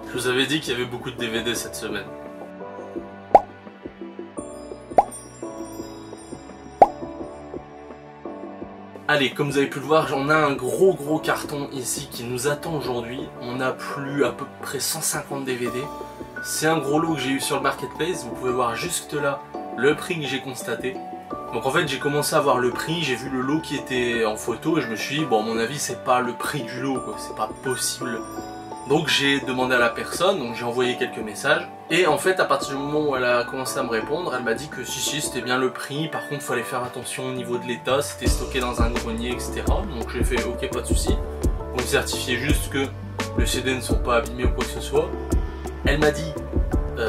Je vous avais dit qu'il y avait beaucoup de DVD cette semaine. Allez, comme vous avez pu le voir, j'en ai un gros carton ici qui nous attend aujourd'hui. On a plus à peu près 150 DVD. C'est un gros lot que j'ai eu sur le marketplace. Vous pouvez voir juste là le prix que j'ai constaté. Donc en fait j'ai commencé à voir le prix, j'ai vu le lot qui était en photo et je me suis dit bon à mon avis c'est pas le prix du lot quoi, c'est pas possible. Donc j'ai demandé à la personne, donc j'ai envoyé quelques messages. Et en fait à partir du moment où elle a commencé à me répondre, elle m'a dit que si c'était bien le prix, par contre il fallait faire attention au niveau de l'état, c'était stocké dans un grenier etc. Donc j'ai fait ok pas de souci. Vous me certifiez juste que les CD ne sont pas abîmés ou quoi que ce soit. Elle m'a dit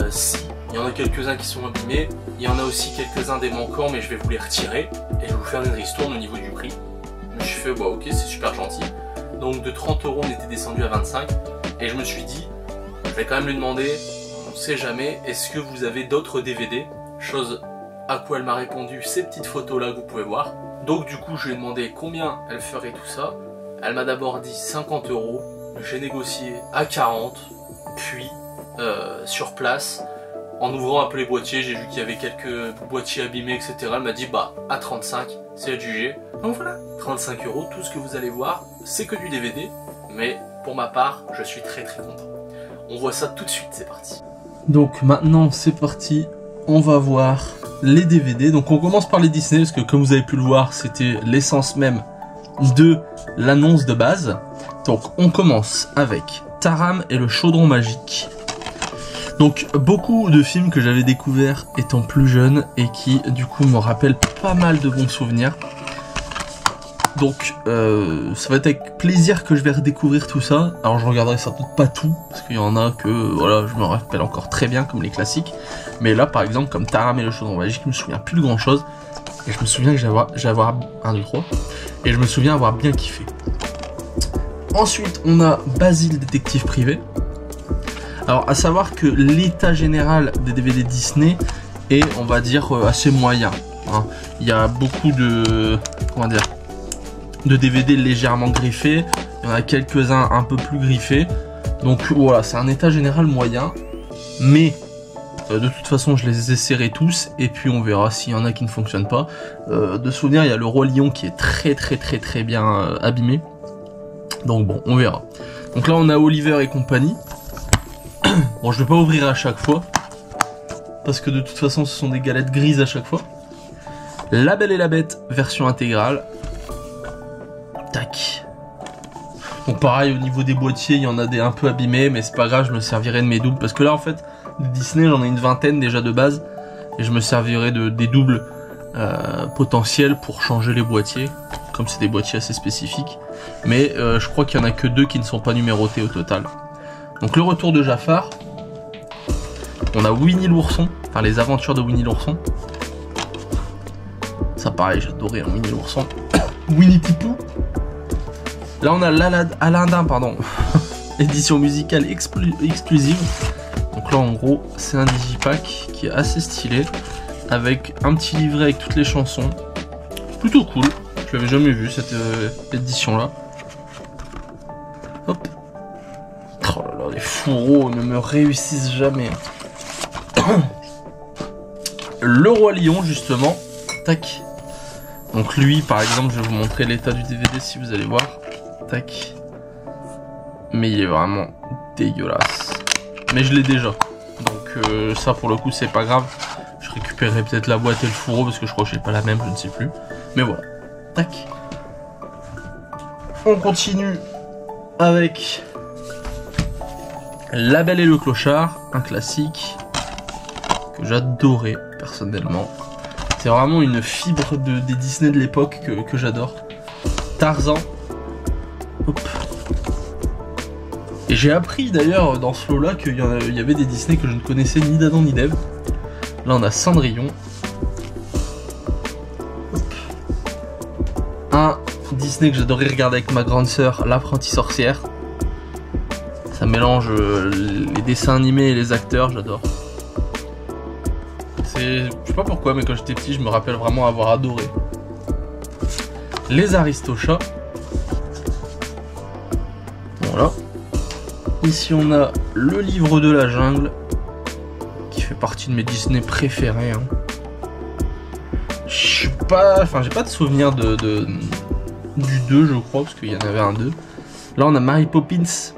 si, il y en a quelques-uns qui sont abîmés, il y en a aussi quelques-uns des manquants mais je vais vous les retirer et je vais vous faire une ristourne au niveau du prix. Je suis fait bah ok c'est super gentil. Donc de 30 € on était descendu à 25 et je me suis dit je vais quand même lui demander, on sait jamais, est-ce que vous avez d'autres DVD? Chose à quoi elle m'a répondu ces petites photos là que vous pouvez voir. Donc du coup je lui ai demandé combien elle ferait tout ça. Elle m'a d'abord dit 50 €, j'ai négocié à 40, puis sur place, en ouvrant un peu les boîtiers, j'ai vu qu'il y avait quelques boîtiers abîmés, etc. Elle m'a dit bah à 35, c'est adjugé. Donc voilà, 35 €, tout ce que vous allez voir, c'est que du DVD, mais pour ma part, je suis très content. On voit ça tout de suite, c'est parti. Donc maintenant, c'est parti, on va voir les DVD. Donc on commence par les Disney, parce que comme vous avez pu le voir, c'était l'essence même de l'annonce de base. Donc on commence avec Taram et le chaudron magique. Donc beaucoup de films que j'avais découverts étant plus jeune et qui du coup me rappellent pas mal de bons souvenirs. Donc ça va être avec plaisir que je vais redécouvrir tout ça. Alors je regarderai sans doute pas tout, parce qu'il y en a que voilà, je me rappelle encore très bien comme les classiques. Mais là par exemple comme Taram et le chaudron magique, je me souviens plus de grand chose. Et je me souviens que j'avais avoir 1, 2, 3. Et je me souviens avoir bien kiffé. Ensuite on a Basile détective privé. Alors à savoir que l'état général des DVD Disney est on va dire assez moyen. Hein. Il y a beaucoup de de DVD légèrement griffés, il y en a quelques-uns un peu plus griffés. Donc voilà, c'est un état général moyen. Mais de toute façon je les essaierai tous et puis on verra s'il y en a qui ne fonctionnent pas. De souvenir il y a le Roi Lion qui est très bien abîmé. Donc bon, on verra. Donc là on a Oliver et compagnie. Bon, je vais pas ouvrir à chaque fois, parce que de toute façon ce sont des galettes grises à chaque fois. La Belle et la Bête, version intégrale. Tac. Donc pareil, au niveau des boîtiers, il y en a des un peu abîmés, mais c'est pas grave, je me servirai de mes doubles. Parce que là en fait, de Disney j'en ai une vingtaine déjà de base, et je me servirai des doubles potentiels pour changer les boîtiers, comme c'est des boîtiers assez spécifiques. Mais je crois qu'il y en a que 2 qui ne sont pas numérotés au total. Donc le retour de Jafar. On a Winnie l'ourson, enfin les aventures de Winnie l'ourson. Ça pareil, j'adorais hein, Winnie l'ourson. Winnie Tipou. Là on a Aladdin, pardon. Édition musicale exclusive. Donc là en gros c'est un digipack qui est assez stylé, avec un petit livret avec toutes les chansons. Plutôt cool, je l'avais jamais vu cette édition là. Hop. Oh là là, les fourreaux ne me réussissent jamais. Le Roi Lion justement. Tac. Donc lui par exemple, je vais vous montrer l'état du DVD si vous allez voir. Tac. Mais il est vraiment dégueulasse. Mais je l'ai déjà. Donc ça pour le coup c'est pas grave. Je récupérerai peut-être la boîte et le fourreau parce que je crois que j'ai pas la même, je ne sais plus. Mais voilà. Tac. On continue avec La Belle et le Clochard, un classique que j'adorais personnellement. C'est vraiment une fibre des Disney de l'époque que j'adore. Tarzan. Hop. Et j'ai appris d'ailleurs dans ce lot-là qu'il y avait des Disney que je ne connaissais ni d'Adam ni d'Ève. Là on a Cendrillon. Hop. Un Disney que j'adorais regarder avec ma grande sœur, L'Apprentie Sorcière. Ça mélange les dessins animés et les acteurs, j'adore. Je sais pas pourquoi, mais quand j'étais petit, je me rappelle vraiment avoir adoré. les Aristochats. Voilà. Ici on a le livre de la jungle, qui fait partie de mes Disney préférés. Hein. Je suis pas... Enfin, j'ai pas de souvenir du 2, je crois, parce qu'il y en avait un 2. Là on a Mary Poppins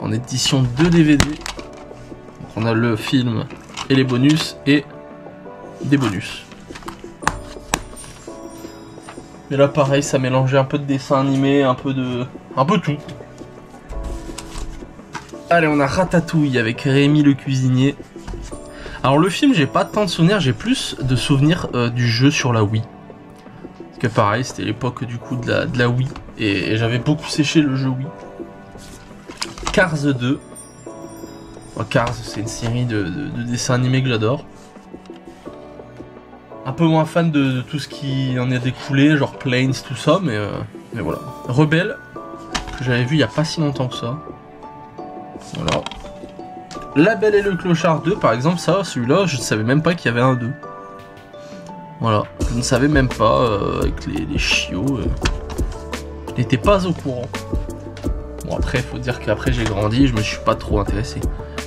en édition 2 DVD. Donc on a le film et les bonus et des bonus. Mais là pareil, ça mélangeait un peu de dessin animé, un peu tout. Allez, on a Ratatouille avec Rémi le cuisinier. Alors le film, j'ai pas tant de souvenirs, j'ai plus de souvenirs du jeu sur la Wii. Parce que pareil, c'était l'époque du coup de la Wii. Et j'avais beaucoup séché le jeu Wii. Cars 2. Oh, Cars, c'est une série de dessins animés que j'adore. Un peu moins fan de tout ce qui en est découlé, genre Planes, tout ça, mais voilà. Rebelle, que j'avais vu il y a pas si longtemps que ça. Voilà. La Belle et le Clochard 2, par exemple, ça, celui-là, je ne savais même pas qu'il y avait un 2. Voilà, je ne savais même pas, avec les chiots, je n'étais pas au courant. Bon, après, il faut dire qu'après j'ai grandi, je me suis pas trop intéressé.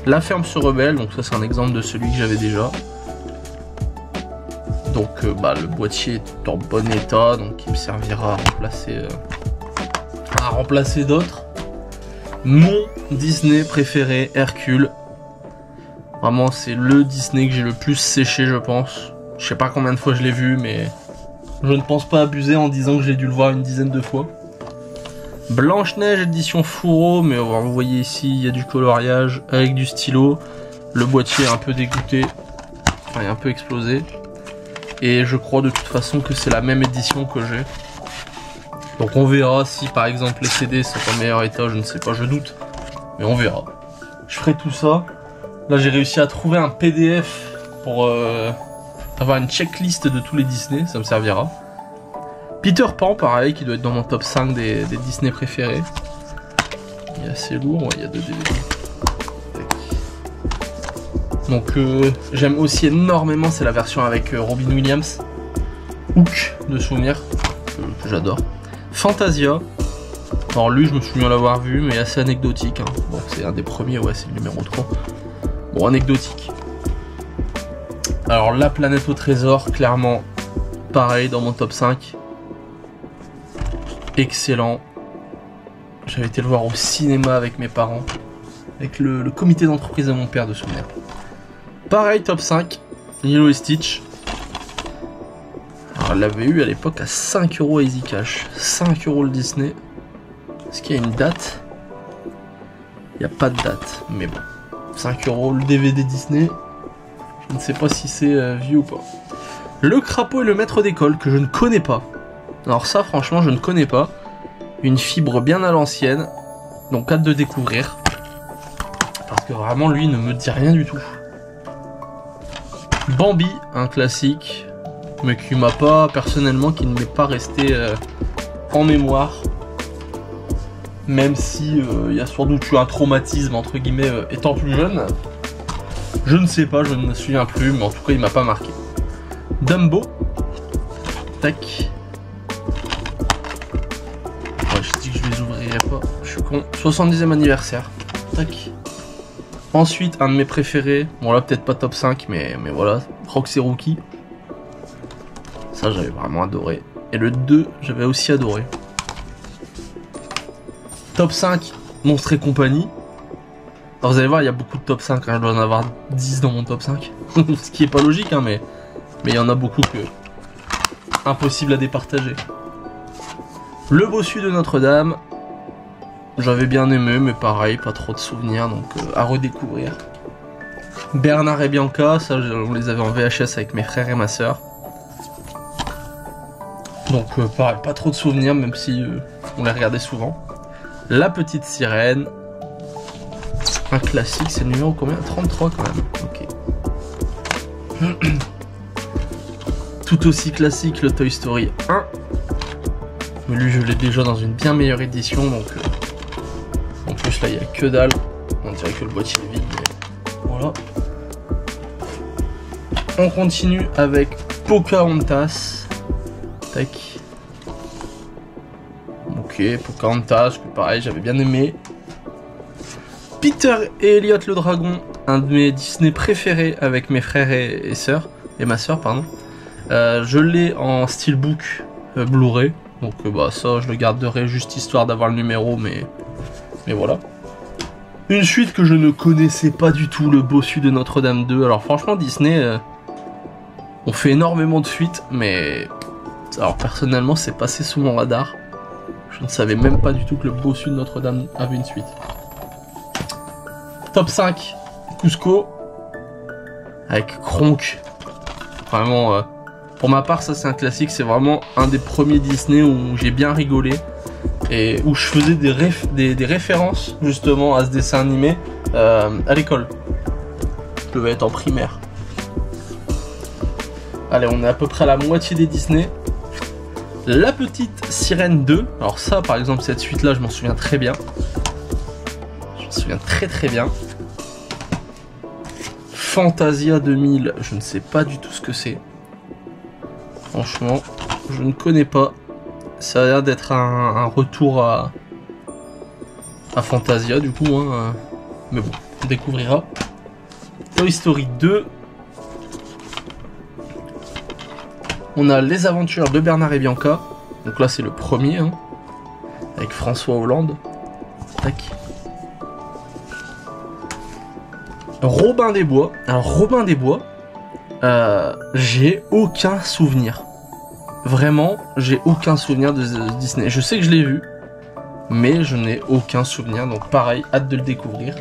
La Ferme se rebelle, donc ça c'est un exemple de celui que j'avais déjà. Donc le boîtier est en bon état, donc il me servira à remplacer d'autres. Mon Disney préféré, Hercule. Vraiment, c'est le Disney que j'ai le plus séché, je pense. Je sais pas combien de fois je l'ai vu, mais je ne pense pas abuser en disant que j'ai dû le voir une dizaine de fois. Blanche-Neige édition fourreau, mais vous voyez ici, il y a du coloriage avec du stylo. Le boîtier est un peu dégoûté, enfin il est un peu explosé. Et je crois de toute façon que c'est la même édition que j'ai. Donc on verra si par exemple les CD sont en meilleur état, je ne sais pas, je doute. Mais on verra. Je ferai tout ça. Là j'ai réussi à trouver un PDF pour avoir une checklist de tous les Disney, ça me servira. Peter Pan pareil, qui doit être dans mon top 5 des Disney préférés. Il est assez lourd, ouais, il y a 2 DVD. Donc j'aime aussi énormément, c'est la version avec Robin Williams. Hook de souvenirs, que j'adore. Fantasia. Alors lui je me souviens l'avoir vu, mais assez anecdotique. Hein. Bon, c'est un des premiers, ouais, c'est le numéro 3. Bon, anecdotique. Alors La Planète au Trésor, clairement, pareil dans mon top 5. Excellent. J'avais été le voir au cinéma avec mes parents. Avec le comité d'entreprise de mon père de souvenirs. Pareil, top 5, Lilo et Stitch. Alors, elle l'avait eu à l'époque à 5 € à Easy Cash. 5 € le Disney. Est-ce qu'il y a une date? Il n'y a pas de date, mais bon. 5 € le DVD Disney. Je ne sais pas si c'est vieux ou pas. Le Crapaud et le Maître d'école, que je ne connais pas. Alors ça, franchement, je ne connais pas. Une fibre bien à l'ancienne. Donc hâte de découvrir. Parce que vraiment, lui, ne me dit rien du tout. Bambi, un classique, mais qui m'a pas, personnellement, qui ne m'est pas resté en mémoire. Même si il y a sans doute eu un traumatisme, entre guillemets, étant plus jeune. Je ne sais pas, je ne me souviens plus, mais en tout cas, il m'a pas marqué. Dumbo. Tac. Ouais, je dis que je les ouvrirai pas, je suis con. 70e anniversaire. Tac. Ensuite, un de mes préférés, bon là peut-être pas top 5, mais voilà, Rox et Rookie. Ça j'avais vraiment adoré. Et le 2, j'avais aussi adoré. Top 5, Monstres et compagnie. Alors vous allez voir, il y a beaucoup de top 5, hein, je dois en avoir 10 dans mon top 5. Ce qui est pas logique, hein, mais il y en a beaucoup que... impossible à départager. Le Bossu de Notre-Dame. J'avais bien aimé, mais pareil, pas trop de souvenirs, donc à redécouvrir. Bernard et Bianca, ça on les avait en VHS avec mes frères et ma soeur. Donc pareil, pas trop de souvenirs, même si on les regardait souvent. La Petite Sirène. Un classique, c'est le numéro combien? 33 quand même, ok. Tout aussi classique, le Toy Story 1. Mais lui, je l'ai déjà dans une bien meilleure édition, donc... En plus là il n'y a que dalle, on dirait que le boîtier est vide, mais voilà. On continue avec Pocahontas. Tac. Ok, Pocahontas, que pareil, j'avais bien aimé. Peter et Elliot le dragon, un de mes Disney préférés avec mes frères et sœurs, et ma sœur, pardon. Je l'ai en steelbook Blu-ray, donc bah ça je le garderai juste histoire d'avoir le numéro, mais voilà. Une suite que je ne connaissais pas du tout, le Bossu de Notre-Dame 2. Alors franchement Disney, on fait énormément de suites, mais alors personnellement c'est passé sous mon radar. Je ne savais même pas du tout que le Bossu de Notre-Dame avait une suite. Top 5, Cusco, avec Kronk. Vraiment, pour ma part, ça c'est un classique, c'est vraiment un des premiers Disney où j'ai bien rigolé. Et où je faisais des références justement à ce dessin animé à l'école. Je devais être en primaire. Allez, on est à peu près à la moitié des Disney. La petite Sirène 2. Alors ça, par exemple, cette suite-là, je m'en souviens très bien. Je m'en souviens très bien. Fantasia 2000, je ne sais pas du tout ce que c'est. Franchement, je ne connais pas. Ça a l'air d'être un retour à Fantasia, du coup. Hein. Mais bon, on découvrira. Toy Story 2. On a Les Aventures de Bernard et Bianca. Donc là, c'est le premier. Hein, avec François Hollande. Tac. Robin des Bois. Alors, Robin des Bois, j'ai aucun souvenir. Vraiment, j'ai aucun souvenir de Disney. Je sais que je l'ai vu, mais je n'ai aucun souvenir. Donc pareil, hâte de le découvrir.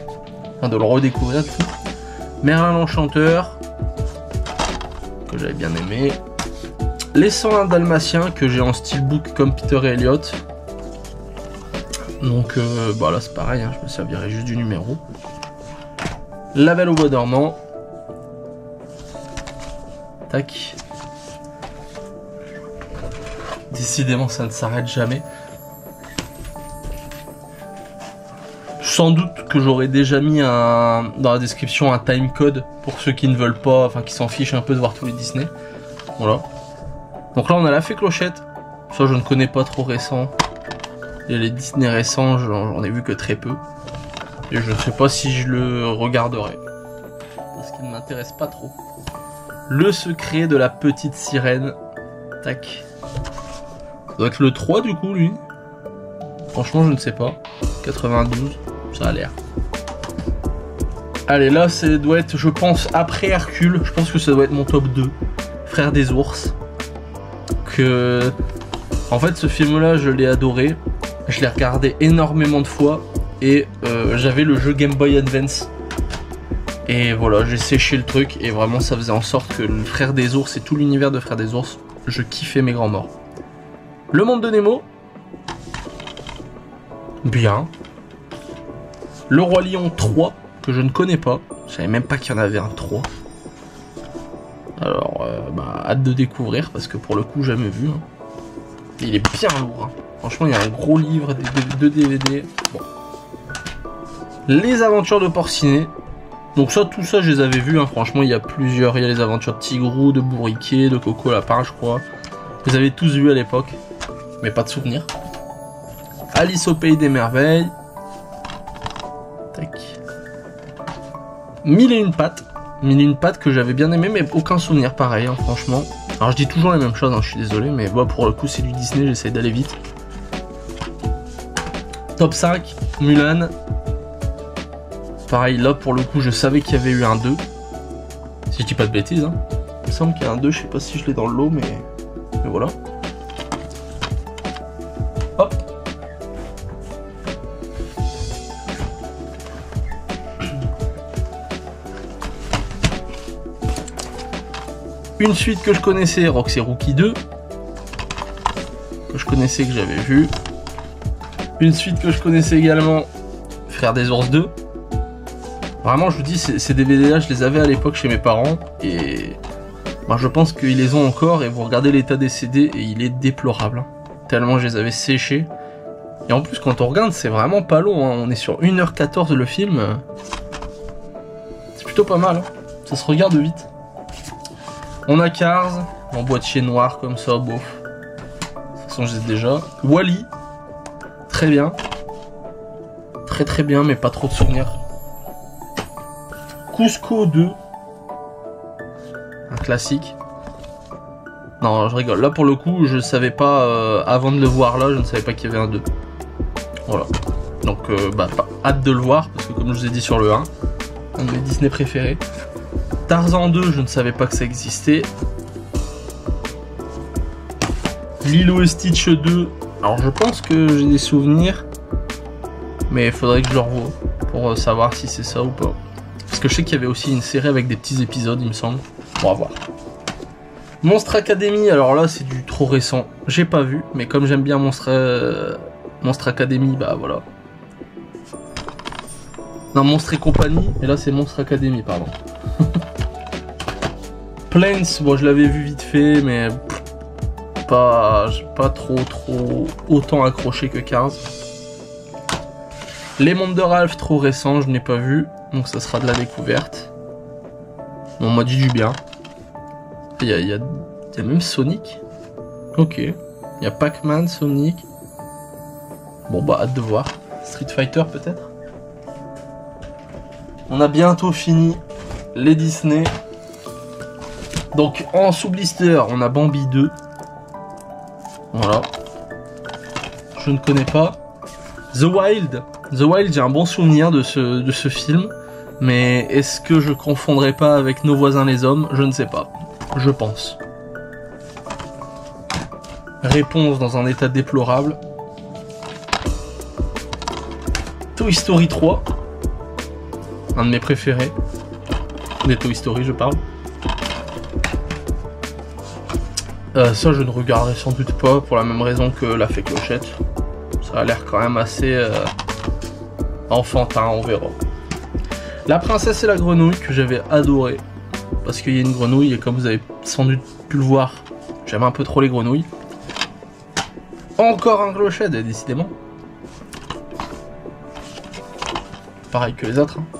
Enfin, de le redécouvrir du coup. Merlin l'Enchanteur, que j'avais bien aimé. Les 101 Dalmatiens, que j'ai en steelbook comme Peter et Elliot. Donc bah là c'est pareil, hein, je me servirai juste du numéro. La Belle au Bois dormant. Tac. Décidément, ça ne s'arrête jamais. Sans doute que j'aurais déjà mis dans la description un timecode pour ceux qui ne veulent pas, enfin qui s'en fichent un peu de voir tous les Disney. Voilà. Donc là, on a La Fée Clochette. Ça, je ne connais pas trop récent. Et les Disney récents, j'en ai vu que très peu. Et je ne sais pas si je le regarderai. Parce qu'il ne m'intéresse pas trop. Le secret de la petite sirène. Tac. Ça doit être le 3 du coup, lui. Franchement, je ne sais pas. 92, ça a l'air. Allez, là, ça doit être, je pense, après Hercule. Je pense que ça doit être mon top 2. Frère des ours. En fait, ce film-là, je l'ai adoré. Je l'ai regardé énormément de fois. Et j'avais le jeu Game Boy Advance. Et voilà, j'ai séché le truc. Et vraiment, ça faisait en sorte que le Frère des ours et tout l'univers de Frère des ours, je kiffais mes grands morts. Le Monde de Nemo. Bien. Le Roi Lion 3, que je ne connais pas. Je savais même pas qu'il y en avait un 3. Alors, bah, hâte de découvrir, parce que pour le coup, jamais vu. Hein. Il est bien lourd. Hein. Franchement, il y a un gros livre, deux DVD. Bon. Les Aventures de Porcinet. Donc ça, tout ça, je les avais vus. Hein. Franchement, il y a plusieurs. Il y a les Aventures de Tigrou, de Bourriquet, de Coco Lapin, je crois. Je les avais tous vus à l'époque. Mais pas de souvenir. Alice au Pays des Merveilles. Tac. Mille et une pattes. Mille et une pattes que j'avais bien aimé, mais aucun souvenir pareil, hein, franchement. Alors je dis toujours la même chose, hein, je suis désolé, mais bah, pour le coup c'est du Disney, j'essaie d'aller vite. Top 5, Mulan. Pareil, là pour le coup je savais qu'il y avait eu un 2. Si je dis pas de bêtises, hein. Il me semble qu'il y a un 2, je sais pas si je l'ai dans le lot, mais voilà. Hop. Une suite que je connaissais, Rox et Rookie 2. Que je connaissais, que j'avais vu. Une suite que je connaissais également, Frère des ours 2. Vraiment, je vous dis, ces DVD là, je les avais à l'époque chez mes parents. Et bah, je pense qu'ils les ont encore. Et vous regardez l'état des CD et il est déplorable. Hein. Tellement je les avais séchés. Et en plus, quand on regarde, c'est vraiment pas long. Hein. On est sur 1h14 le film. C'est plutôt pas mal. Hein. Ça se regarde vite. On a Cars, en boîtier noir comme ça, bof. De toute façon, je les ai déjà. Wall-E. Très bien. Très bien, mais pas trop de souvenirs. Cusco 2. Un classique. Non, je rigole. Là, pour le coup, je savais pas, avant de le voir là, je ne savais pas qu'il y avait un 2. Voilà. Donc, hâte de le voir, parce que comme je vous ai dit sur le 1, un de mes Disney préférés. Tarzan 2, je ne savais pas que ça existait. Lilo et Stitch 2, alors je pense que j'ai des souvenirs, mais il faudrait que je le revoie pour savoir si c'est ça ou pas. Parce que je sais qu'il y avait aussi une série avec des petits épisodes, il me semble. On va voir. Monstre Academy, alors là c'est du trop récent. J'ai pas vu, mais comme j'aime bien Monstre Academy, bah voilà. Non, Monstre et compagnie, et là c'est Monstre Academy, pardon. Planes, bon je l'avais vu vite fait, mais pas trop autant accroché que 15. Les Mondes de Ralph, trop récent, je n'ai pas vu, donc ça sera de la découverte. Bon, on m'a dit du bien. Il y a même Sonic. Ok. Il y a Pac-Man, Sonic. Bon bah hâte de voir. Street Fighter peut-être. On a bientôt fini les Disney. Donc en sous-blister, on a Bambi 2. Voilà. Je ne connais pas. The Wild. The Wild, j'ai un bon souvenir de ce film. Mais est-ce que je confondrais pas avec Nos voisins les hommes? Je ne sais pas. Je pense. Réponse dans un état déplorable. Toy Story 3. Un de mes préférés. Des Toy Story, je parle. Ça, je ne regarderai sans doute pas pour la même raison que La Fée Clochette. Ça a l'air quand même assez enfantin, on verra. La Princesse et la Grenouille, que j'avais adoré. Parce qu'il y a une grenouille, et comme vous avez sans doute pu le voir, j'aime un peu trop les grenouilles. Encore un Clochette, décidément. Pareil que les autres. Hein.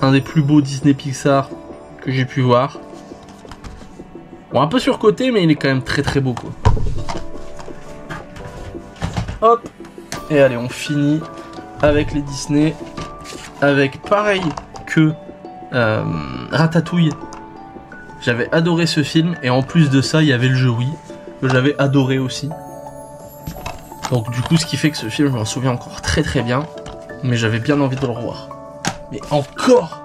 Un des plus beaux Disney Pixar que j'ai pu voir. Bon, un peu surcoté, mais il est quand même très beau, quoi. Hop. Et allez, on finit avec les Disney. Avec pareil que Ratatouille. J'avais adoré ce film. Et en plus de ça, il y avait le jeu Wii. Que j'avais adoré aussi. Donc du coup, ce qui fait que ce film, je m'en souviens encore très bien. Mais j'avais bien envie de le revoir. Mais encore.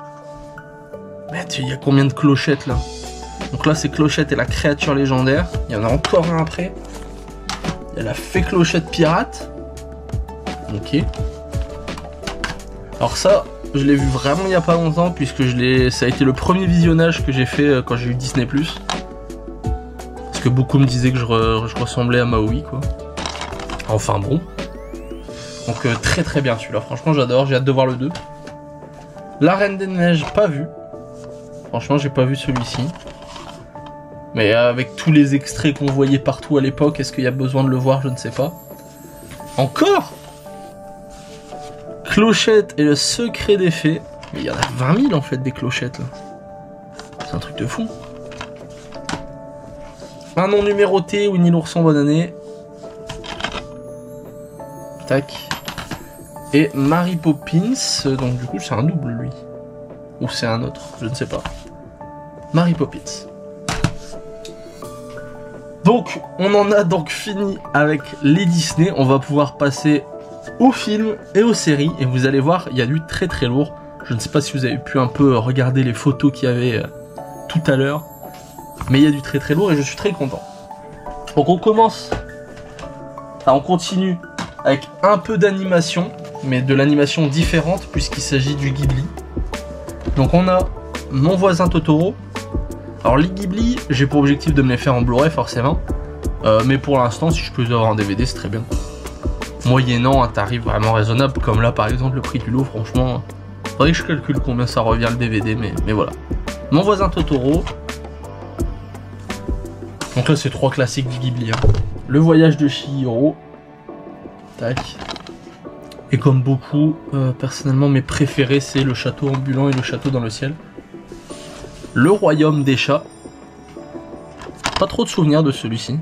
Mais il y a combien de clochettes là? Donc là c'est Clochette et la créature légendaire. Il y en a encore un après. Il y a la Fée Clochette pirate. Ok. Alors ça, je l'ai vu vraiment il n'y a pas longtemps, puisque ça a été le premier visionnage que j'ai fait quand j'ai eu Disney+. Parce que beaucoup me disaient que je ressemblais à Maui, quoi. Enfin bon. Donc très bien celui-là, franchement j'adore, j'ai hâte de voir le 2. La Reine des Neiges, pas vu. Franchement j'ai pas vu celui-ci. Mais avec tous les extraits qu'on voyait partout à l'époque, est-ce qu'il y a besoin de le voir? Je ne sais pas. Encore Clochette et le secret des fées. Mais il y en a 20 000 en fait des clochettes là. C'est un truc de fou. Un nom numéroté, Winnie l'ourson, bonne année. Tac. Et Mary Poppins, donc du coup c'est un double lui. Ou c'est un autre, je ne sais pas. Mary Poppins. Donc on en a donc fini avec les Disney. On va pouvoir passer aux films et aux séries. Et vous allez voir, il y a du très lourd. Je ne sais pas si vous avez pu un peu regarder les photos qu'il y avait tout à l'heure. Mais il y a du très lourd et je suis très content. Donc on commence. Enfin, on continue avec un peu d'animation. Mais de l'animation différente puisqu'il s'agit du Ghibli. Donc on a Mon voisin Totoro. Alors les Ghibli, j'ai pour objectif de me les faire en Blu-ray forcément. Mais pour l'instant, si je peux les avoir en DVD, c'est très bien. Moyennant un tarif vraiment raisonnable, comme là par exemple le prix du lot, franchement. Faudrait que je calcule combien ça revient le DVD, mais voilà. Mon voisin Totoro. Donc là c'est 3 classiques du Ghibli. Hein. Le voyage de Chihiro. Tac. Et comme beaucoup, personnellement mes préférés c'est le château ambulant et le château dans le ciel. Le royaume des chats. Pas trop de souvenirs de celui-ci.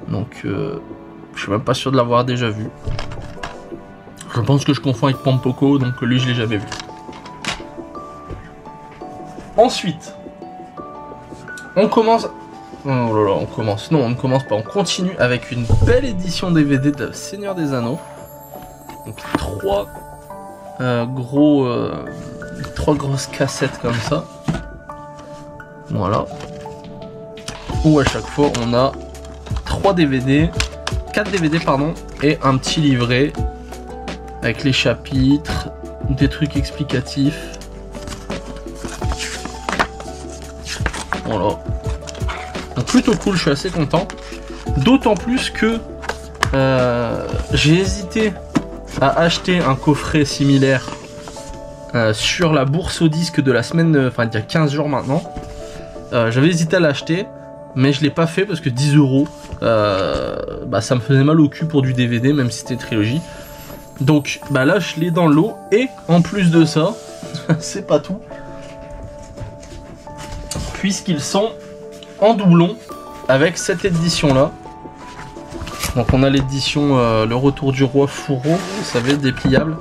Donc Je suis même pas sûr de l'avoir déjà vu. Je pense que je confonds avec Pompoko, donc lui je l'ai jamais vu. Ensuite, on commence... Oh là là, on commence. Non, on ne commence pas. On continue avec une belle édition DVD de Seigneur des Anneaux. Donc 3 grosses cassettes comme ça. Voilà. Où à chaque fois on a 4 DVD pardon, et un petit livret avec les chapitres, des trucs explicatifs. Voilà. Donc plutôt cool, je suis assez content. D'autant plus que j'ai hésité à acheter un coffret similaire sur la bourse aux disques de la semaine, enfin il y a 15 jours maintenant. J'avais hésité à l'acheter, mais je l'ai pas fait parce que 10 €, ça me faisait mal au cul pour du DVD, même si c'était une trilogie. Donc là je l'ai dans le lot, et en plus de ça, c'est pas tout, puisqu'ils sont en doublon avec cette édition là. Donc on a l'édition Le Retour du Roi Fourreau, vous savez, dépliable.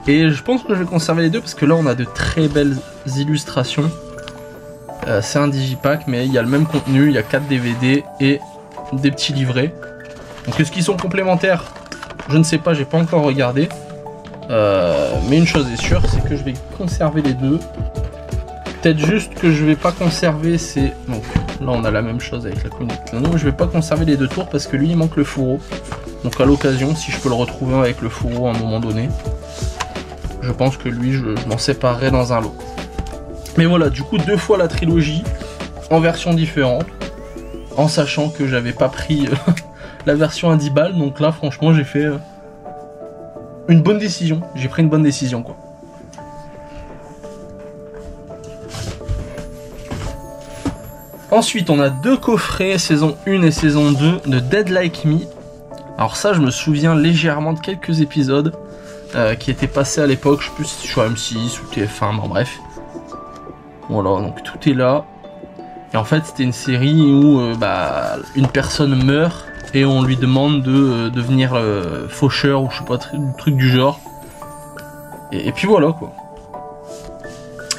Et je pense que je vais conserver les deux parce que là on a de très belles illustrations. C'est un digipack, mais il y a le même contenu, il y a 4 DVD et des petits livrets. Donc est-ce qu'ils sont complémentaires? Je ne sais pas, j'ai pas encore regardé. Mais une chose est sûre, c'est que je vais conserver les deux. Peut-être juste que je vais pas conserver ces... Donc là on a la même chose avec la communauté. Non, je vais pas conserver les 2 tours parce que lui il manque le fourreau. Donc à l'occasion, si je peux le retrouver avec le fourreau à un moment donné, je pense que lui je m'en séparerai dans un lot. Mais voilà, du coup 2 fois la trilogie en version différente, en sachant que j'avais pas pris la version à 10 balles. Donc là franchement j'ai fait une bonne décision. J'ai pris une bonne décision quoi. Ensuite, on a 2 coffrets, saison 1 et saison 2 de Dead Like Me. Alors ça, je me souviens légèrement de quelques épisodes qui étaient passés à l'époque. Je sais plus si je suis M6 ou TF1, bon bref. Voilà, donc tout est là. Et en fait, c'était une série où une personne meurt et on lui demande de devenir faucheur ou je sais pas, truc du genre. Et puis voilà quoi.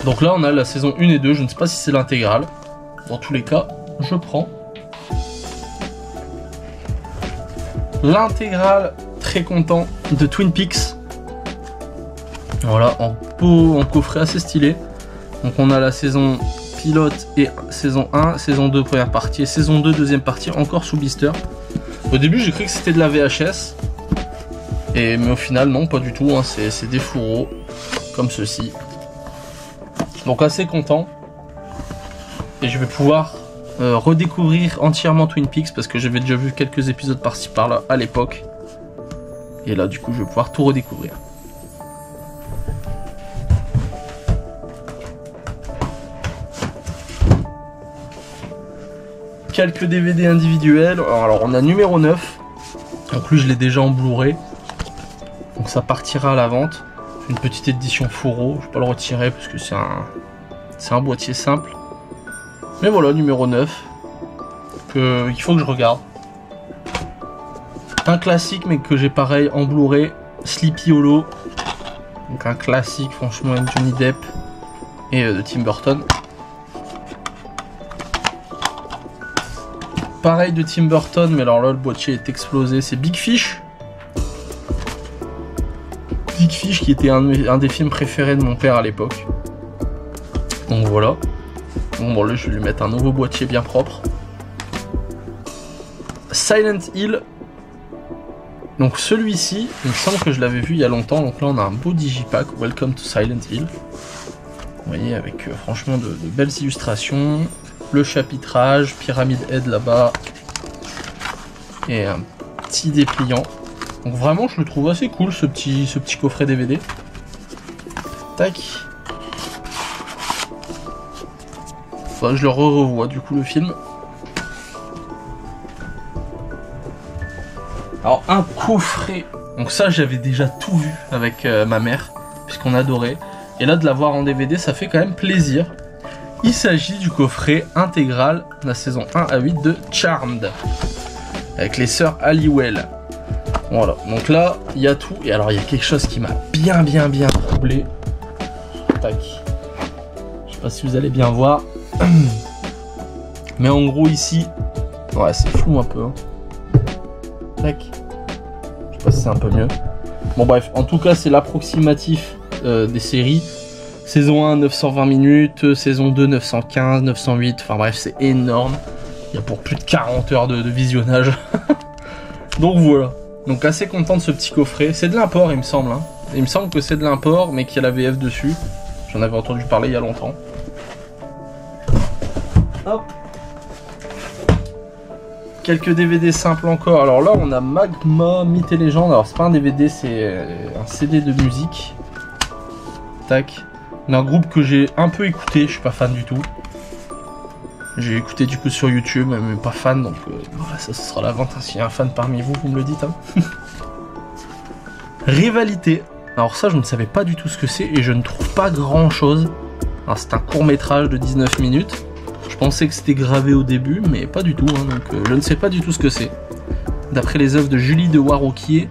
Donc là, on a la saison 1 et 2, je ne sais pas si c'est l'intégrale. Dans tous les cas, je prends l'intégrale, très content, de Twin Peaks. Voilà, en coffret assez stylé. Donc on a la saison pilote et saison 1, saison 2 première partie et saison 2 deuxième partie encore sous blister. Au début j'ai cru que c'était de la VHS, mais au final non, pas du tout, hein, c'est des fourreaux comme ceci. Donc assez content. Et je vais pouvoir redécouvrir entièrement Twin Peaks parce que j'avais déjà vu quelques épisodes par-ci par-là à l'époque. Et là du coup je vais pouvoir tout redécouvrir. Quelques DVD individuels. Alors on a numéro 9. Donc lui je l'ai déjà en Blu-ray. Donc ça partira à la vente. Une petite édition fourreau. Je vais pas le retirer parce que c'est un boîtier simple. Mais voilà, numéro 9, il faut que je regarde. Un classique, mais que j'ai pareil en Blu-ray, Sleepy Hollow. Donc un classique, franchement, avec Johnny Depp et de Tim Burton. Pareil de Tim Burton, mais alors là, le boîtier est explosé. C'est Big Fish. Big Fish, qui était un des films préférés de mon père à l'époque. Donc voilà. Bon là je vais lui mettre un nouveau boîtier bien propre. Silent Hill. Donc celui-ci, il me semble que je l'avais vu il y a longtemps. Donc là on a un beau digipack, Welcome to Silent Hill. Vous voyez, avec franchement de belles illustrations. Le chapitrage, Pyramid Head là-bas. Et un petit dépliant. Donc vraiment je le trouve assez cool ce petit coffret DVD. Tac. Je le revois du coup le film. Alors un coffret. Donc ça j'avais déjà tout vu avec ma mère puisqu'on adorait. Et là de l'avoir en DVD ça fait quand même plaisir. Il s'agit du coffret intégral de la saison 1 à 8 de Charmed. Avec les sœurs Halliwell. Voilà, donc là, il y a tout. Et alors, il y a quelque chose qui m'a bien troublé. Tac. Je sais pas si vous allez bien voir. Mais en gros, ici... Ouais, c'est flou un peu. Hein. Tac. Je sais pas si c'est un peu mieux. Bon bref, en tout cas, c'est l'approximatif des séries. Saison 1, 920 minutes. Saison 2, 915, 908. Enfin bref, c'est énorme. Il y a pour plus de 40 heures de visionnage. Donc voilà. Donc assez content de ce petit coffret. C'est de l'import, il me semble. Hein. Il me semble que c'est de l'import, mais qu'il y a la VF dessus. J'en avais entendu parler il y a longtemps. Hop. Quelques DVD simples encore. Alors là, on a Magma Myth et Légende. Alors c'est pas un DVD, c'est un CD de musique. Tac. Un groupe que j'ai un peu écouté. Je suis pas fan du tout. J'ai écouté du coup sur YouTube, mais pas fan, donc voilà, ça ce sera la vente. Hein. S'il y a un fan parmi vous, vous me le dites. Hein. Rivalité. Alors ça, je ne savais pas du tout ce que c'est et je ne trouve pas grand chose. Alors c'est un court métrage de 19 minutes. Je pensais que c'était gravé au début, mais pas du tout. Hein, donc je ne sais pas du tout ce que c'est. D'après les œuvres de Julie de Warouquier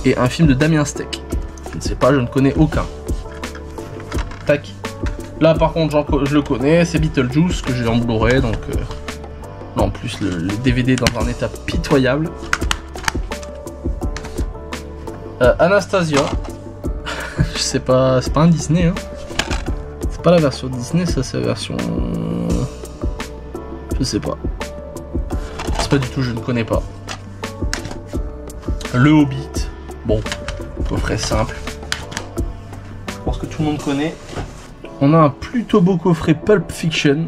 et un film de Damien Steck. Je ne sais pas, je ne connais aucun. Tac. Là par contre je le connais, c'est Beetlejuice que j'ai en Blu-ray, donc là en plus le DVD est dans un état pitoyable. Anastasia, je sais pas, c'est pas un Disney, hein. C'est pas la version Disney, ça c'est la version... Je sais pas. C'est pas du tout, je ne connais pas. Le Hobbit, bon, coffret simple. Je pense que tout le monde connaît. On a un plutôt beau coffret Pulp Fiction.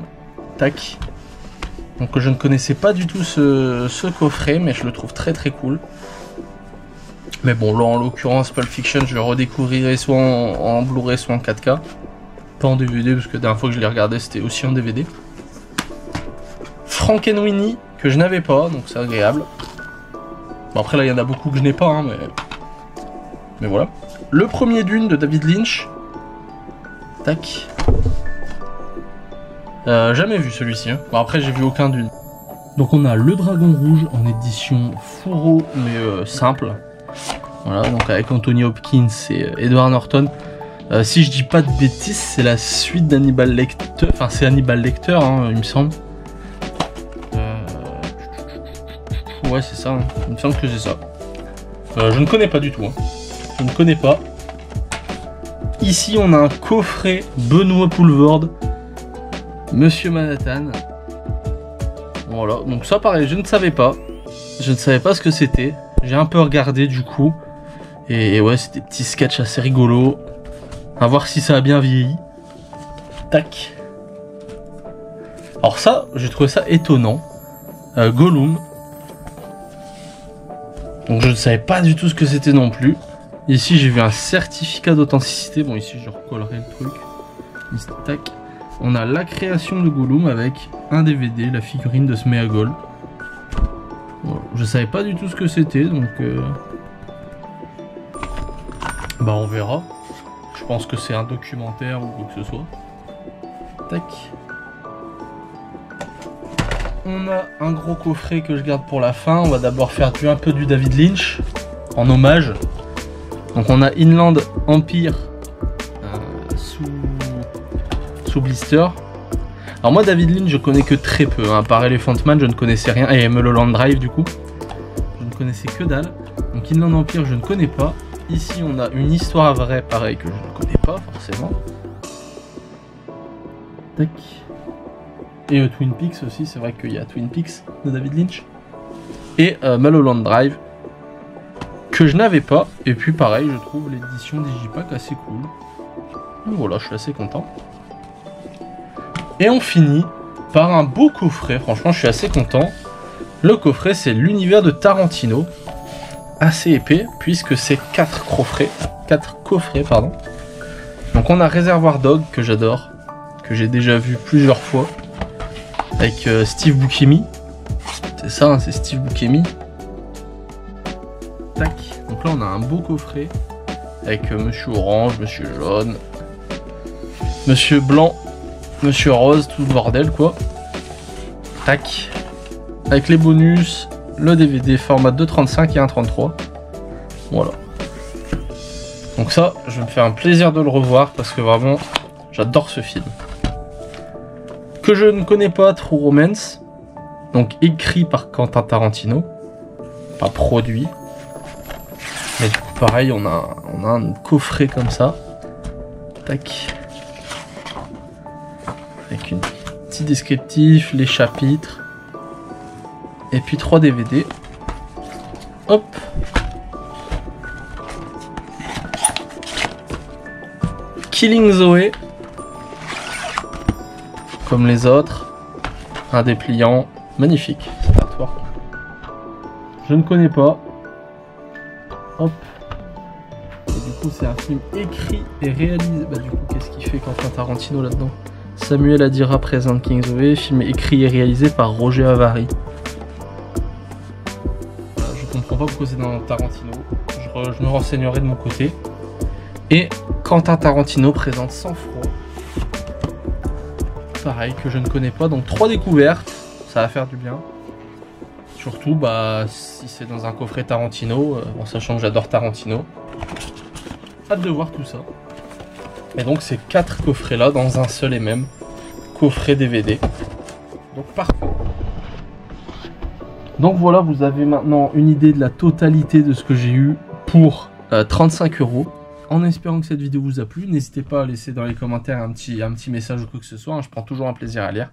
Tac. Donc je ne connaissais pas du tout ce coffret, mais je le trouve très cool. Mais bon, là en l'occurrence, Pulp Fiction, je le redécouvrirai soit en Blu-ray, soit en 4K. Pas en DVD, parce que la dernière fois que je l'ai regardé, c'était aussi en DVD. Frankenweenie, que je n'avais pas, donc c'est agréable. Bon, après là, il y en a beaucoup que je n'ai pas, hein, mais voilà. Le premier Dune de David Lynch. Tac. Jamais vu celui-ci. Hein. Bon, après, j'ai vu aucun Dune. Donc, on a Le Dragon Rouge en édition fourreau, mais simple. Voilà, donc avec Anthony Hopkins et Edward Norton. Si je dis pas de bêtises, c'est la suite d'Hannibal Lecter. Enfin, c'est Hannibal Lecter, hein, il me semble. Ouais, c'est ça. Hein. Il me semble que c'est ça. Je ne connais pas du tout. Hein. Je ne connais pas. Ici, on a un coffret Benoît Poulvord, Monsieur Manhattan. Voilà, donc ça pareil, je ne savais pas. Je ne savais pas ce que c'était. J'ai un peu regardé du coup. Et ouais, c'est des petits sketchs assez rigolos. À voir si ça a bien vieilli. Tac. Alors ça, j'ai trouvé ça étonnant. Gollum. Donc je ne savais pas du tout ce que c'était non plus. Ici j'ai vu un certificat d'authenticité. Bon ici je recollerai le truc. Ici, tac. On a la création de Gollum avec un DVD, la figurine de Sméagol. Voilà. Je savais pas du tout ce que c'était, donc bah on verra. Je pense que c'est un documentaire ou quoi que ce soit. Tac. On a un gros coffret que je garde pour la fin. On va d'abord faire un peu du David Lynch en hommage. Donc on a Inland Empire sous blister. Alors moi David Lynch je connais que très peu. Hein. Par Elephant Man je ne connaissais rien. Et Mulholland Drive du coup. Je ne connaissais que dalle. Donc Inland Empire je ne connais pas. Ici on a une histoire vraie pareil que je ne connais pas forcément. Tac. Et Twin Peaks aussi, c'est vrai qu'il y a Twin Peaks de David Lynch. Et Mulholland Drive, que je n'avais pas. Et puis pareil, je trouve l'édition Digipack assez cool. Donc voilà, je suis assez content. Et on finit par un beau coffret, franchement je suis assez content. Le coffret c'est l'univers de Tarantino. Assez épais, puisque c'est 4 coffrets. Pardon. Donc on a Reservoir Dog, que j'adore, que j'ai déjà vu plusieurs fois. Avec Steve Buscemi. C'est ça, hein, c'est Steve Buscemi. Tac. Donc là, on a un beau coffret. Avec Monsieur Orange, Monsieur Jaune, Monsieur Blanc, Monsieur Rose, tout le bordel, quoi. Tac. Avec les bonus, le DVD format 2.35 et 1.33. Voilà. Donc ça, je me fais un plaisir de le revoir parce que vraiment, j'adore ce film. Que je ne connais pas, True Romance. Donc écrit par Quentin Tarantino. Pas produit. Mais du coup, pareil, on a un coffret comme ça. Tac. Avec un petit descriptif, les chapitres. Et puis 3 DVD. Hop. Killing Zoe. Comme les autres. Un dépliant. Magnifique. Cet artwork. Je ne connais pas. Hop. Et du coup, c'est un film écrit et réalisé. Bah, du coup, qu'est-ce qu'il fait Quentin Tarantino là-dedans? Samuel Adira présente King Zoe, film écrit et réalisé par Roger Avary. Je comprends pas pourquoi c'est dans Tarantino. Je me renseignerai de mon côté. Et Quentin Tarantino présente Sang Froid. Pareil, que je ne connais pas. Donc 3 découvertes, ça va faire du bien. Surtout bah, si c'est dans un coffret Tarantino, en sachant que j'adore Tarantino. Hâte de voir tout ça. Et donc ces 4 coffrets là dans un seul et même coffret DVD. Donc parfait. Donc voilà, vous avez maintenant une idée de la totalité de ce que j'ai eu pour 35 €. En espérant que cette vidéo vous a plu, n'hésitez pas à laisser dans les commentaires un petit message ou quoi que ce soit. Je prends toujours un plaisir à lire.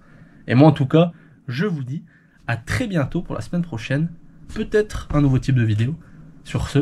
Et moi en tout cas, je vous dis à très bientôt pour la semaine prochaine. Peut-être un nouveau type de vidéo. Sur ce,